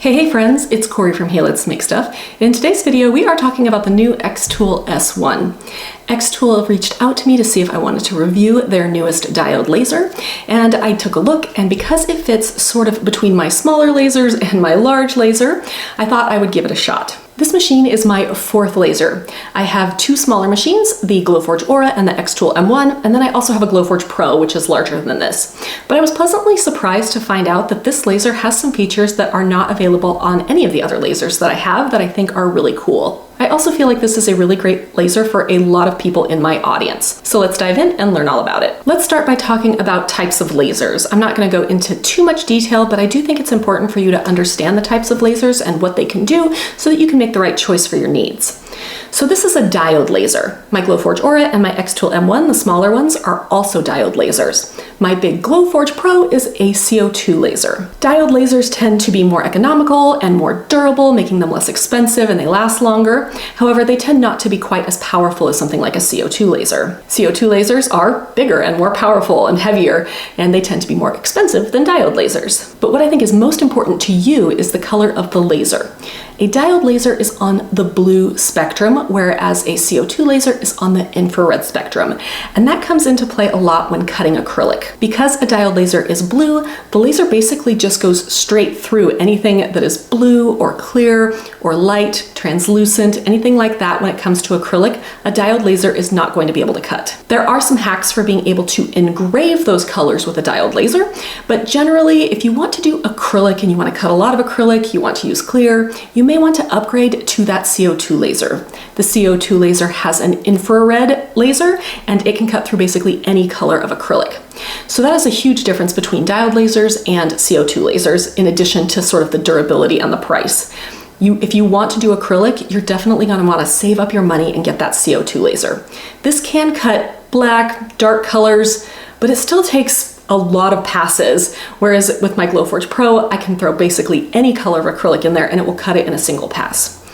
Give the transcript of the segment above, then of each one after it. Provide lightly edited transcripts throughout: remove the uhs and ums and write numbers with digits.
Hey friends, it's Corey from Hey Let's Make Stuff. In today's video, we are talking about the new xTool S1. xTool reached out to me to see if I wanted to review their newest diode laser, and I took a look, and because it fits sort of between my smaller lasers and my large laser, I thought I would give it a shot. This machine is my fourth laser. I have two smaller machines, the Glowforge Aura and the xTool M1, and then I also have a Glowforge Pro, which is larger than this. But I was pleasantly surprised to find out that this laser has some features that are not available on any of the other lasers that I have that I think are really cool. I also feel like this is a really great laser for a lot of people in my audience. So let's dive in and learn all about it. Let's start by talking about types of lasers. I'm not going to go into too much detail, but I do think it's important for you to understand the types of lasers and what they can do so that you can make the right choice for your needs. So this is a diode laser. My Glowforge Aura and my xTool M1, the smaller ones, are also diode lasers. My big Glowforge Pro is a CO2 laser. Diode lasers tend to be more economical and more durable, making them less expensive and they last longer. However, they tend not to be quite as powerful as something like a CO2 laser. CO2 lasers are bigger and more powerful and heavier, and they tend to be more expensive than diode lasers. But what I think is most important to you is the color of the laser. A diode laser is on the blue spectrum, whereas a CO2 laser is on the infrared spectrum. And that comes into play a lot when cutting acrylic. Because a diode laser is blue, the laser basically just goes straight through anything that is blue or clear or light, translucent, anything like that. When it comes to acrylic, a diode laser is not going to be able to cut. There are some hacks for being able to engrave those colors with a diode laser, but generally, if you want to do acrylic and you want to cut a lot of acrylic, you want to use clear, you may want to upgrade to that CO2 laser. The CO2 laser has an infrared laser, and it can cut through basically any color of acrylic. So that is a huge difference between diode lasers and CO2 lasers, in addition to sort of the durability and the price. If you want to do acrylic, you're definitely going to want to save up your money and get that CO2 laser. This can cut black, dark colors, but it still takes a lot of passes, whereas with my Glowforge Pro, I can throw basically any color of acrylic in there and it will cut it in a single pass.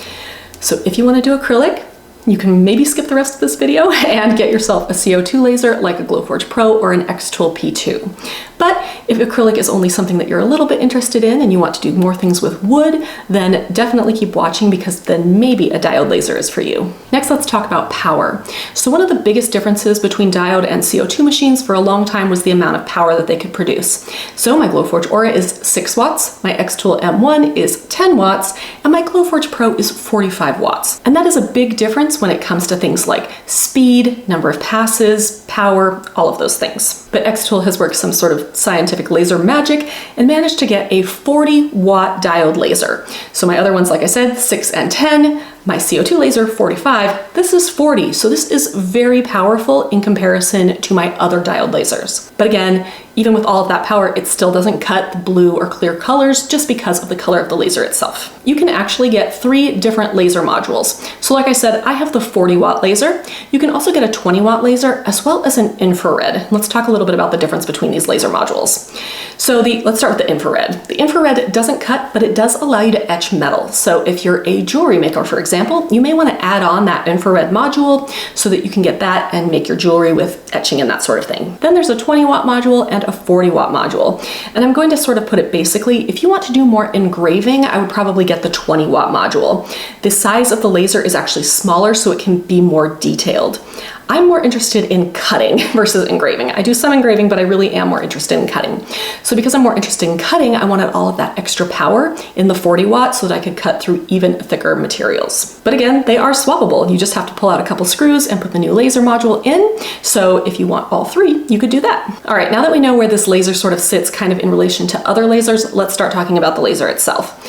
So if you want to do acrylic, you can maybe skip the rest of this video and get yourself a CO2 laser like a Glowforge Pro or an xTool P2. But if acrylic is only something that you're a little bit interested in and you want to do more things with wood, then definitely keep watching, because then maybe a diode laser is for you. Next, let's talk about power. So one of the biggest differences between diode and CO2 machines for a long time was the amount of power that they could produce. So my Glowforge Aura is 6 watts, my xTool M1 is 10 watts, and my Glowforge Pro is 45 watts. And that is a big difference when it comes to things like speed, number of passes, power, all of those things. But xTool has worked some sort of scientific laser magic and managed to get a 40-watt diode laser. So my other ones, like I said, 6 and 10, my CO2 laser 45, this is 40. So this is very powerful in comparison to my other diode lasers. But again, even with all of that power, it still doesn't cut the blue or clear colors just because of the color of the laser itself. You can actually get 3 different laser modules. So like I said, I have the 40-watt laser. You can also get a 20-watt laser as well as an infrared. Let's talk a little bit about the difference between these laser modules. So let's start with the infrared. The infrared doesn't cut, but it does allow you to etch metal. So if you're a jewelry maker, for example, you may want to add on that infrared module so that you can get that and make your jewelry with etching and that sort of thing. Then there's a 20-watt module and a 40-watt module. And I'm going to sort of put it basically, if you want to do more engraving, I would probably get the 20-watt module. The size of the laser is actually smaller, so it can be more detailed. I'm more interested in cutting versus engraving. I do some engraving, but I really am more interested in cutting. So because I'm more interested in cutting, I wanted all of that extra power in the 40 watts so that I could cut through even thicker materials. But again, they are swappable. You just have to pull out a couple screws and put the new laser module in. So if you want all 3, you could do that. All right, now that we know where this laser sort of sits kind of in relation to other lasers, let's start talking about the laser itself.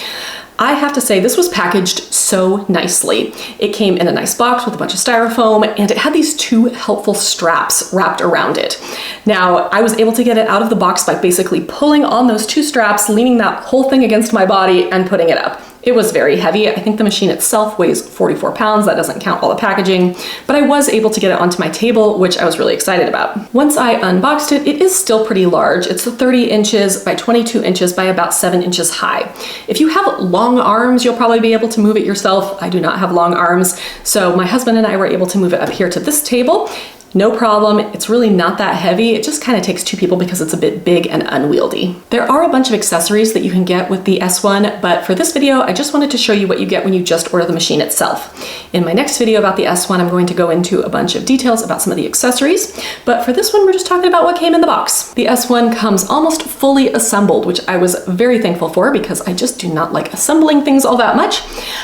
I have to say, this was packaged so nicely. It came in a nice box with a bunch of styrofoam, and it had these 2 helpful straps wrapped around it. Now, I was able to get it out of the box by basically pulling on those 2 straps, leaning that whole thing against my body, and putting it up. It was very heavy. I think the machine itself weighs 44 pounds. That doesn't count all the packaging, but I was able to get it onto my table, which I was really excited about. Once I unboxed it, it is still pretty large. It's 30 inches by 22 inches by about 7 inches high. If you have long arms, you'll probably be able to move it yourself. I do not have long arms, so my husband and I were able to move it up here to this table. No problem. It's really not that heavy. It just kind of takes two people because it's a bit big and unwieldy. There are a bunch of accessories that you can get with the S1, but for this video, I just wanted to show you what you get when you just order the machine itself. In my next video about the S1, I'm going to go into a bunch of details about some of the accessories, but for this one, we're just talking about what came in the box. The S1 comes almost fully assembled, which I was very thankful for because I just do not like assembling things all that much.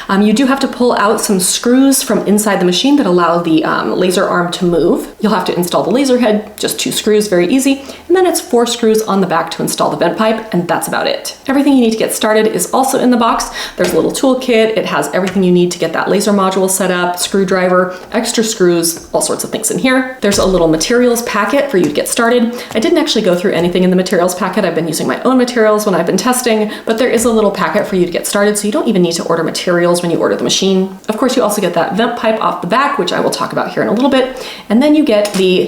You do have to pull out some screws from inside the machine that allow the laser arm to move. You'll have to install the laser head, just 2 screws, very easy. And then it's 4 screws on the back to install the vent pipe, and that's about it. Everything you need to get started is also in the box. There's a little toolkit. It has everything you need to get that laser module set up, screwdriver, extra screws, all sorts of things in here. There's a little materials packet for you to get started. I didn't actually go through anything in the materials packet. I've been using my own materials when I've been testing, but there is a little packet for you to get started, so you don't even need to order materials when you order the machine. Of course, you also get that vent pipe off the back, which I will talk about here in a little bit. And then you get the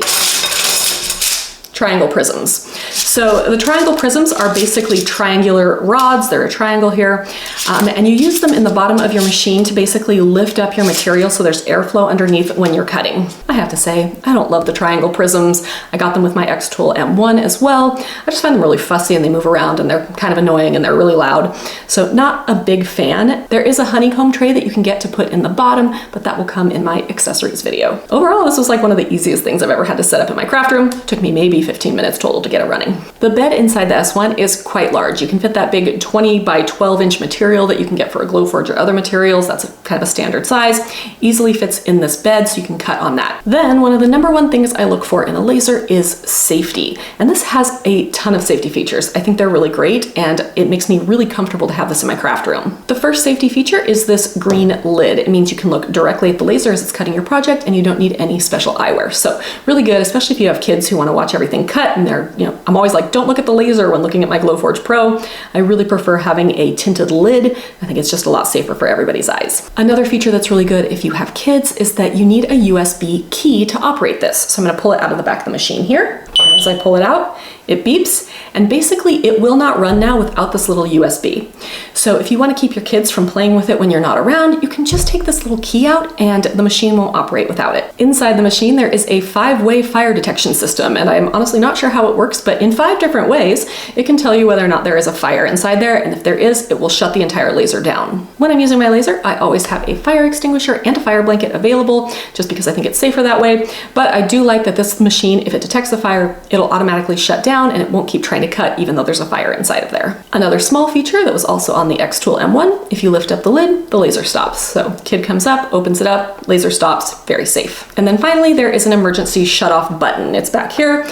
triangle prisms. So the triangle prisms are basically triangular rods. They're a triangle here, and you use them in the bottom of your machine to basically lift up your material so there's airflow underneath when you're cutting. I have to say, I don't love the triangle prisms. I got them with my xTool M1 as well. I just find them really fussy and they move around and they're kind of annoying and they're really loud. So not a big fan. There is a honeycomb tray that you can get to put in the bottom, but that will come in my accessories video. Overall, this was like one of the easiest things I've ever had to set up in my craft room. It took me maybe 15 minutes total to get it running. The bed inside the S1 is quite large. You can fit that big 20 by 12 inch material that you can get for a Glowforge or other materials. That's kind of a standard size. Easily fits in this bed, so you can cut on that. Then one of the #1 things I look for in a laser is safety. And this has a ton of safety features. I think they're really great, and it makes me really comfortable to have this in my craft room. The first safety feature is this green lid. It means you can look directly at the laser as it's cutting your project and you don't need any special eyewear. So really good, especially if you have kids who want to watch everything cut and they're, I'm always like, don't look at the laser when looking at my Glowforge Pro. I really prefer having a tinted lid. I think it's just a lot safer for everybody's eyes. Another feature that's really good if you have kids is that you need a USB key to operate this. So I'm going to pull it out of the back of the machine here. And as I pull it out, it beeps, and basically it will not run now without this little USB. So if you want to keep your kids from playing with it when you're not around, you can just take this little key out and the machine won't operate without it. Inside the machine, there is a 5-way fire detection system, and I'm honestly not sure how it works, but in 5 different ways, it can tell you whether or not there is a fire inside there, and if there is, it will shut the entire laser down. When I'm using my laser, I always have a fire extinguisher and a fire blanket available, just because I think it's safer that way, but I do like that this machine, if it detects a fire, it'll automatically shut down and it won't keep trying to cut even though there's a fire inside of there. Another small feature that was also on the xTool M1, if you lift up the lid, the laser stops. So kid comes up, opens it up, laser stops, very safe. And then finally, there is an emergency shut-off button. It's back here.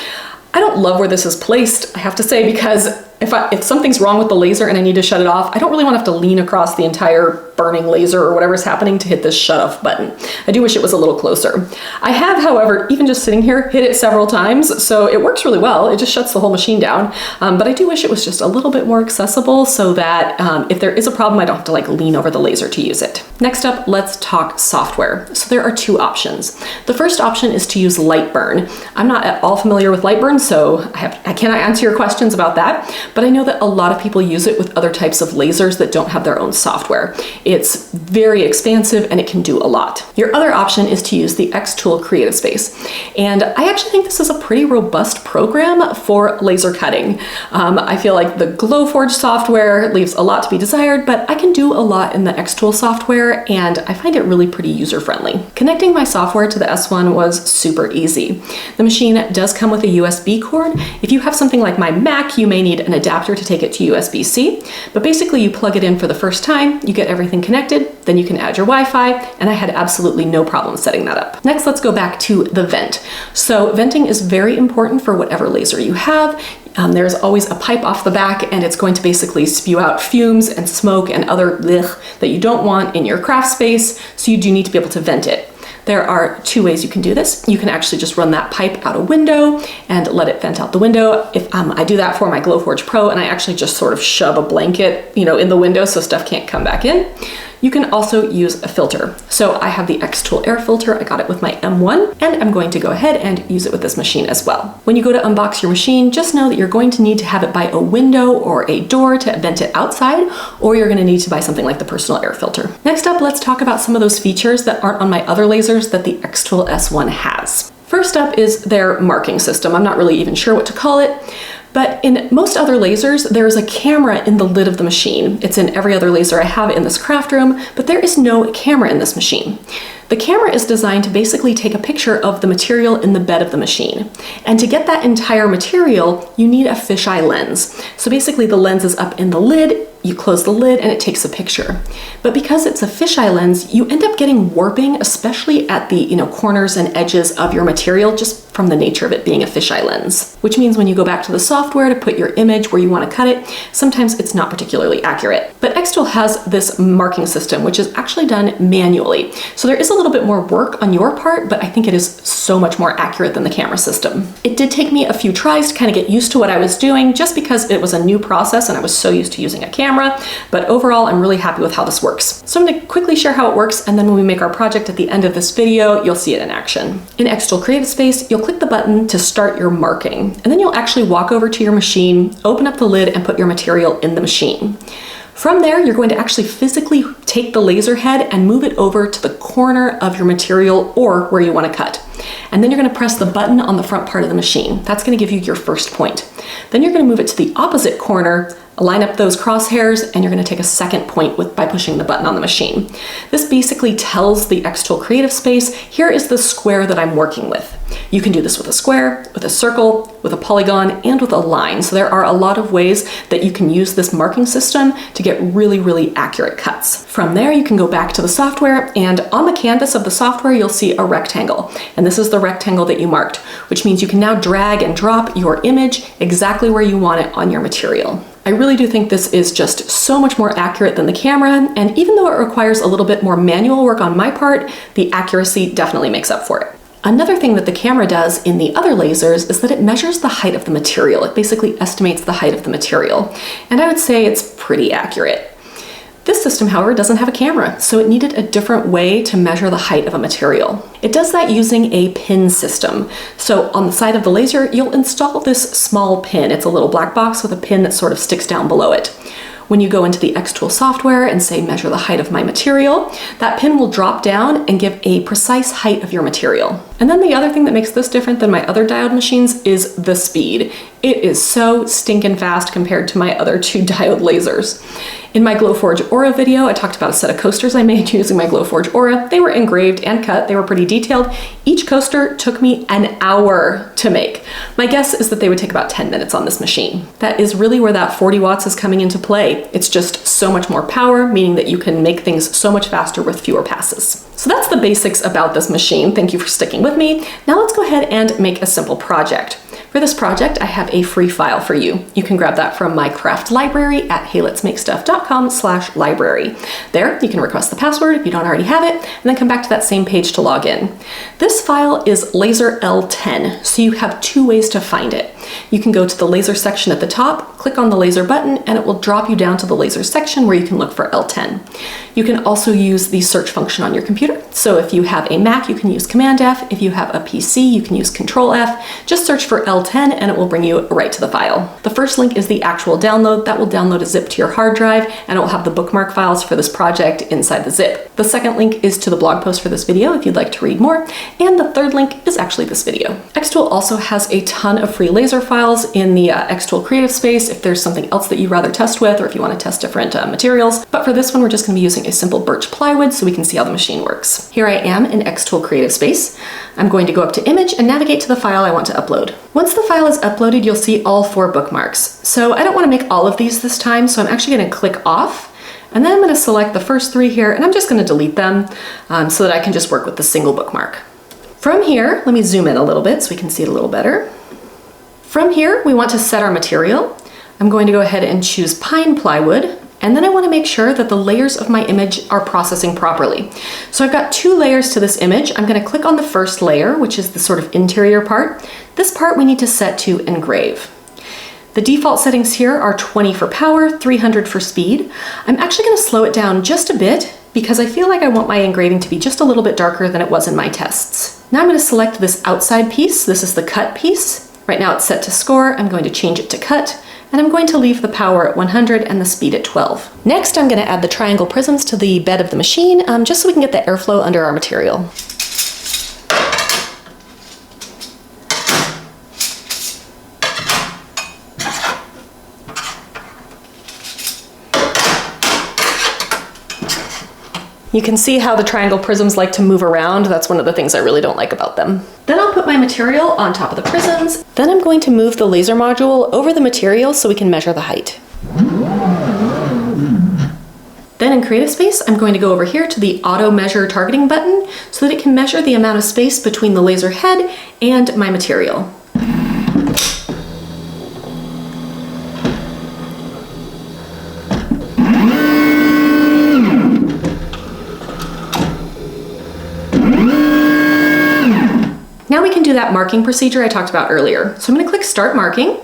I don't love where this is placed, I have to say, because if something's wrong with the laser and I need to shut it off, I don't really want to have to lean across the entire burning laser or whatever's happening to hit this shut off button. I do wish it was a little closer. I have, however, even just sitting here, hit it several times, so it works really well. It just shuts the whole machine down. But I do wish it was just a little bit more accessible so that if there is a problem, I don't have to like lean over the laser to use it. Next up, let's talk software. So there are 2 options. The first option is to use Lightburn. I'm not at all familiar with Lightburn, so I cannot answer your questions about that, but I know that a lot of people use it with other types of lasers that don't have their own software. It's very expansive and it can do a lot. Your other option is to use the xTool Creative Space. And I actually think this is a pretty robust program for laser cutting. I feel like the Glowforge software leaves a lot to be desired, but I can do a lot in the xTool software and I find it really pretty user-friendly. Connecting my software to the S1 was super easy. The machine does come with a USB cord. If you have something like my Mac, you may need an adapter to take it to USB-C, but basically you plug it in for the first time, you get everything connected, then you can add your Wi-Fi, and I had absolutely no problem setting that up. Next, let's go back to the vent. So venting is very important for whatever laser you have. There's always a pipe off the back and it's going to basically spew out fumes and smoke and other blech that you don't want in your craft space, so you do need to be able to vent it. There are 2 ways you can do this. You can actually just run that pipe out a window and let it vent out the window. If I do that for my Glowforge Pro and I actually just sort of shove a blanket, in the window so stuff can't come back in. You can also use a filter. So I have the xTool air filter. I got it with my M1 and I'm going to go ahead and use it with this machine as well. When you go to unbox your machine, just know that you're going to need to have it by a window or a door to vent it outside, or you're going to need to buy something like the personal air filter. Next up, let's talk about some of those features that aren't on my other lasers that the xTool S1 has. First up is their marking system. I'm not really even sure what to call it, but in most other lasers, there's a camera in the lid of the machine. It's in every other laser I have in this craft room, but there is no camera in this machine. The camera is designed to basically take a picture of the material in the bed of the machine. And to get that entire material, you need a fisheye lens. So basically the lens is up in the lid, you close the lid and it takes a picture. But because it's a fisheye lens, you end up getting warping, especially at the corners and edges of your material, just from the nature of it being a fisheye lens. Which means when you go back to the software to put your image where you want to cut it, sometimes it's not particularly accurate. But xTool has this marking system, which is actually done manually. So there is a little bit more work on your part, but I think it is so much more accurate than the camera system. It did take me a few tries to kind of get used to what I was doing, just because it was a new process and I was so used to using a camera, but overall I'm really happy with how this works. So I'm going to quickly share how it works, and then when we make our project at the end of this video, you'll see it in action. In xTool Creative Space, you'll click the button to start your marking, and then you'll actually walk over to your machine, open up the lid, and put your material in the machine. From there, you're going to actually physically take the laser head and move it over to the corner of your material or where you want to cut. And then you're going to press the button on the front part of the machine. That's going to give you your first point. Then you're going to move it to the opposite corner, line up those crosshairs, and you're going to take a second point by pushing the button on the machine. This basically tells the xTool Creative Space, here is the square that I'm working with. You can do this with a square, with a circle, with a polygon, and with a line. So there are a lot of ways that you can use this marking system to get really, really accurate cuts. From there, you can go back to the software, and on the canvas of the software, you'll see a rectangle. And this is the rectangle that you marked, which means you can now drag and drop your image exactly where you want it on your material. I really do think this is just so much more accurate than the camera, and even though it requires a little bit more manual work on my part, the accuracy definitely makes up for it. Another thing that the camera does in the other lasers is that it measures the height of the material. It basically estimates the height of the material, and I would say it's pretty accurate. This system, however, doesn't have a camera, so it needed a different way to measure the height of a material. It does that using a pin system. So on the side of the laser, you'll install this small pin. It's a little black box with a pin that sort of sticks down below it. When you go into the xTool software and say measure the height of my material, that pin will drop down and give a precise height of your material. And then the other thing that makes this different than my other diode machines is the speed. It is so stinking fast compared to my other two diode lasers. In my Glowforge Aura video, I talked about a set of coasters I made using my Glowforge Aura. They were engraved and cut. They were pretty detailed. Each coaster took me an hour to make. My guess is that they would take about 10 minutes on this machine. That is really where that 40 watts is coming into play. It's just so much more power, meaning that you can make things so much faster with fewer passes. So that's the basics about this machine. Thank you for sticking with me. Now let's go ahead and make a simple project. For this project, I have a free file for you. You can grab that from my craft library at heyletsmakestuff.com/library. There, you can request the password if you don't already have it, and then come back to that same page to log in. This file is laser L10, so you have two ways to find it. You can go to the laser section at the top, click on the laser button, and it will drop you down to the laser section where you can look for L10. You can also use the search function on your computer. So if you have a Mac, you can use Command F. If you have a PC, you can use Control F. Just search for L10 and it will bring you right to the file. The first link is the actual download. That will download a zip to your hard drive, and it will have the bookmark files for this project inside the zip. The second link is to the blog post for this video if you'd like to read more, and the third link is actually this video. xTool also has a ton of free laser files in the xTool Creative Space if there's something else that you'd rather test with, or if you want to test different materials. But for this one, we're just going to be using a simple birch plywood so we can see how the machine works. Here I am in xTool Creative Space. I'm going to go up to Image and navigate to the file I want to upload. Once the file is uploaded, you'll see all 4 bookmarks. So I don't want to make all of these this time, so I'm actually going to click off, and then I'm going to select the first 3 here, and I'm just going to delete them so that I can just work with the single bookmark. From here, let me zoom in a little bit so we can see it a little better. From here, we want to set our material. I'm going to go ahead and choose pine plywood, and then I want to make sure that the layers of my image are processing properly. So I've got 2 layers to this image. I'm going to click on the first layer, which is the sort of interior part. This part we need to set to engrave. The default settings here are 20 for power, 300 for speed. I'm actually going to slow it down just a bit because I feel like I want my engraving to be just a little bit darker than it was in my tests. Now I'm going to select this outside piece. This is the cut piece. Right now it's set to score. I'm going to change it to cut, and I'm going to leave the power at 100 and the speed at 12. Next, I'm going to add the triangle prisms to the bed of the machine, just so we can get the airflow under our material. You can see how the triangle prisms like to move around. That's one of the things I really don't like about them. Then I'll put my material on top of the prisms. Then I'm going to move the laser module over the material so we can measure the height. Then in Creative Space, I'm going to go over here to the Auto Measure Targeting button so that it can measure the amount of space between the laser head and my material. Now we can do that marking procedure I talked about earlier. So I'm going to click Start Marking.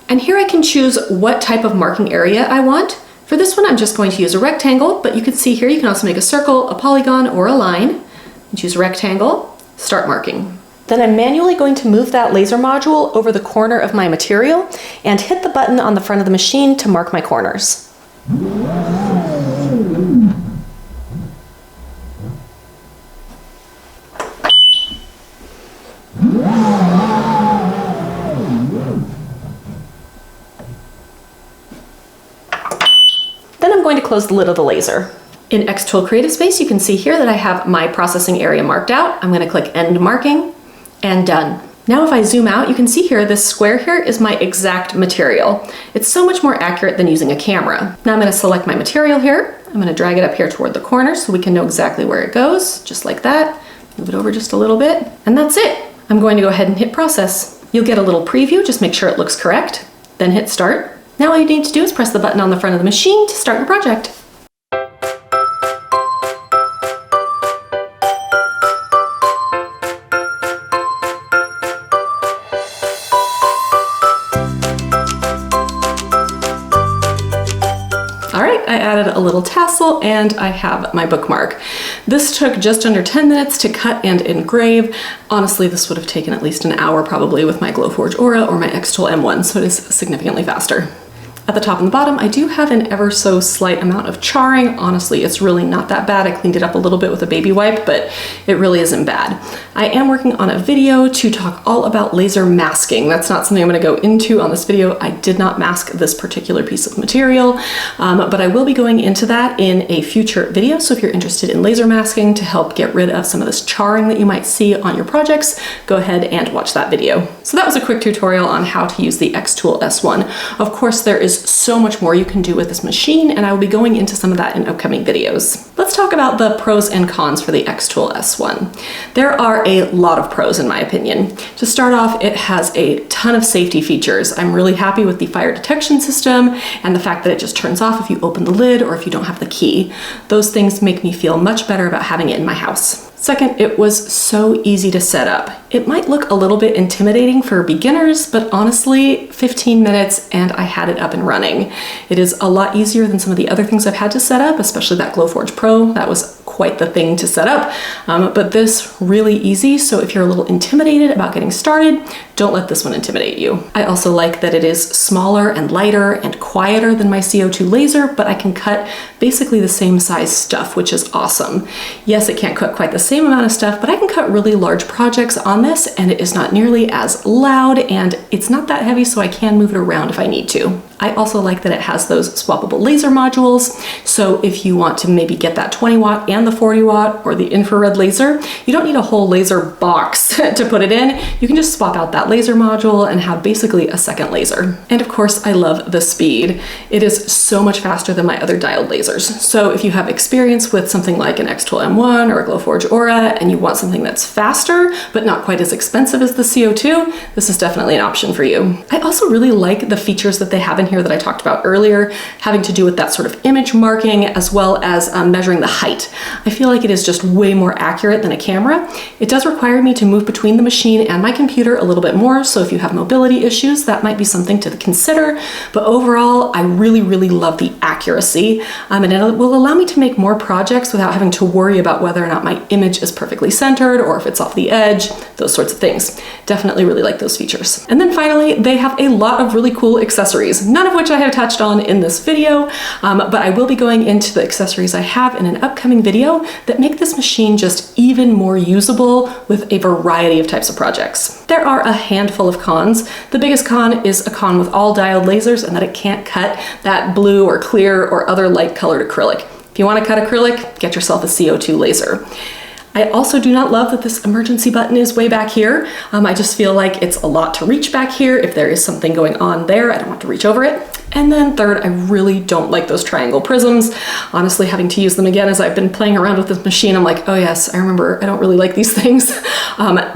And here I can choose what type of marking area I want. For this one, I'm just going to use a rectangle, but you can see here you can also make a circle, a polygon, or a line. And choose rectangle, Start Marking. Then I'm manually going to move that laser module over the corner of my material and hit the button on the front of the machine to mark my corners. Then I'm going to close the lid of the laser. In xTool Creative Space, you can see here that I have my processing area marked out. I'm going to click End Marking, and done. Now if I zoom out, you can see here this square here is my exact material. It's so much more accurate than using a camera. Now I'm going to select my material here. I'm going to drag it up here toward the corner so we can know exactly where it goes, just like that. Move it over just a little bit, and that's it. I'm going to go ahead and hit Process. You'll get a little preview, just make sure it looks correct, then hit Start. Now all you need to do is press the button on the front of the machine to start your project. All right, I added a little tassel and I have my bookmark. This took just under 10 minutes to cut and engrave. Honestly, this would have taken at least an hour probably with my Glowforge Aura or my xTool M1, so it is significantly faster. At the top and the bottom, I do have an ever so slight amount of charring. Honestly, it's really not that bad. I cleaned it up a little bit with a baby wipe, but it really isn't bad. I am working on a video to talk all about laser masking. That's not something I'm gonna go into on this video. I did not mask this particular piece of material, but I will be going into that in a future video. So if you're interested in laser masking to help get rid of some of this charring that you might see on your projects, go ahead and watch that video. So that was a quick tutorial on how to use the xTool S1. Of course, there is so much more you can do with this machine, and I will be going into some of that in upcoming videos. Let's talk about the pros and cons for the xTool S1. There are a lot of pros in my opinion. To start off, it has a ton of safety features. I'm really happy with the fire detection system and the fact that it just turns off if you open the lid or if you don't have the key. Those things make me feel much better about having it in my house. Second, it was so easy to set up. It might look a little bit intimidating for beginners, but honestly, 15 minutes and I had it up and running. It is a lot easier than some of the other things I've had to set up, especially that Glowforge Pro. That was quite the thing to set up, but this really easy. So if you're a little intimidated about getting started, don't let this one intimidate you. I also like that it is smaller and lighter and quieter than my CO2 laser, but I can cut basically the same size stuff, which is awesome. Yes, it can't cut quite the same amount of stuff, but I can cut really large projects on this, and it is not nearly as loud, and it's not that heavy, so I can move it around if I need to. I also like that it has those swappable laser modules, so if you want to maybe get that 20 watt and the 40 watt or the infrared laser, you don't need a whole laser box to put it in. You can just swap out that laser module and have basically a second laser. And of course, I love the speed. It is so much faster than my other diode lasers. So if you have experience with something like an xTool M1 or a Glowforge Aura and you want something that's faster, but not quite as expensive as the CO2, this is definitely an option for you. I also really like the features that they have in here that I talked about earlier, having to do with that sort of image marking as well as measuring the height. I feel like it is just way more accurate than a camera. It does require me to move between the machine and my computer a little bit more, so if you have mobility issues, that might be something to consider. But overall, I really, really love the accuracy, and it will allow me to make more projects without having to worry about whether or not my image is perfectly centered or if it's off the edge, those sorts of things. Definitely really like those features. And then finally, they have a lot of really cool accessories, none of which I have touched on in this video, but I will be going into the accessories I have in an upcoming video that make this machine just even more usable with a variety of types of projects. There are a handful of cons. The biggest con is a con with all diode lasers and that it can't cut that blue or clear or other light colored acrylic. If If you want to cut acrylic, get yourself a CO2 laser. I also do not love that this emergency button is way back here. I just feel like it's a lot to reach back here. If there is something going on there, I don't want to reach over it. And then third, I really don't like those triangle prisms. Honestly, having to use them again as I've been playing around with this machine, I'm like, oh yes, I remember, I don't really like these things.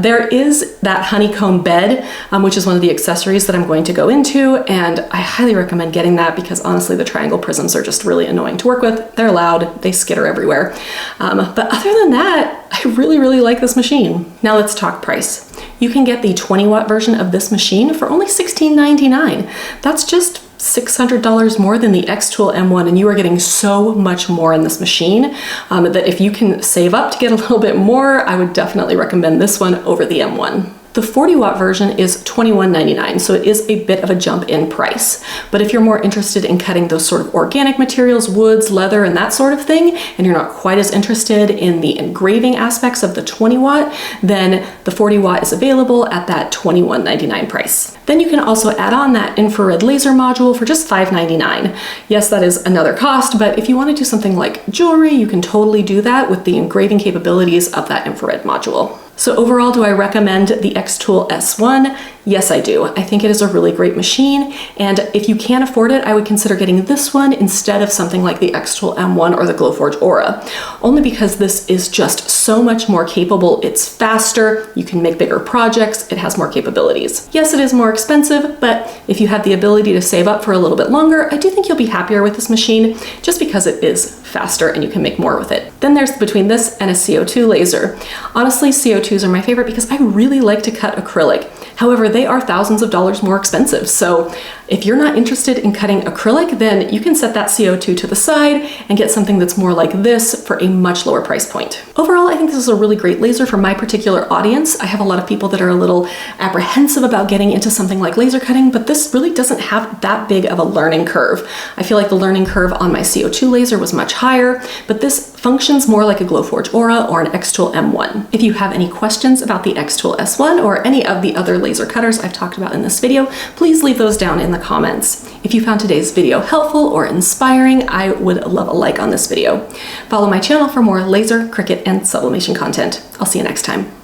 There is that honeycomb bed, which is one of the accessories that I'm going to go into, and I highly recommend getting that because honestly, the triangle prisms are just really annoying to work with. They're loud, they skitter everywhere. But other than that, I really, really like this machine. Now let's talk price. You can get the 20-watt version of this machine for only $16.99. That's just $600 more than the xTool M1, and you are getting so much more in this machine that if you can save up to get a little bit more, I would definitely recommend this one over the M1. The 40-watt version is $21.99, so it is a bit of a jump in price. But if you're more interested in cutting those sort of organic materials, woods, leather, and that sort of thing, and you're not quite as interested in the engraving aspects of the 20-watt, then the 40-watt is available at that $21.99 price. Then you can also add on that infrared laser module for just $5.99. Yes, that is another cost, but if you want to do something like jewelry, you can totally do that with the engraving capabilities of that infrared module. So overall, do I recommend the xTool S1? Yes, I do. I think it is a really great machine, and if you can't afford it, I would consider getting this one instead of something like the xTool M1 or the Glowforge Aura, only because this is just so much more capable. It's faster, you can make bigger projects, it has more capabilities. Yes, it is more expensive, but if you have the ability to save up for a little bit longer, I do think you'll be happier with this machine just because it is faster and you can make more with it. Then there's between this and a CO2 laser. Honestly, CO2s are my favorite because I really like to cut acrylic. However, they are thousands of dollars more expensive. So if you're not interested in cutting acrylic, then you can set that CO2 to the side and get something that's more like this for a much lower price point. Overall, I think this is a really great laser for my particular audience. I have a lot of people that are a little apprehensive about getting into something like laser cutting, but this really doesn't have that big of a learning curve. I feel like the learning curve on my CO2 laser was much higher, but this functions more like a Glowforge Aura or an xTool M1. If you have any questions about the xTool S1 or any of the other laser cutters I've talked about in this video, please leave those down in the comments. If you found today's video helpful or inspiring, I would love a like on this video. Follow my channel for more laser, Cricut, and sublimation content. I'll see you next time.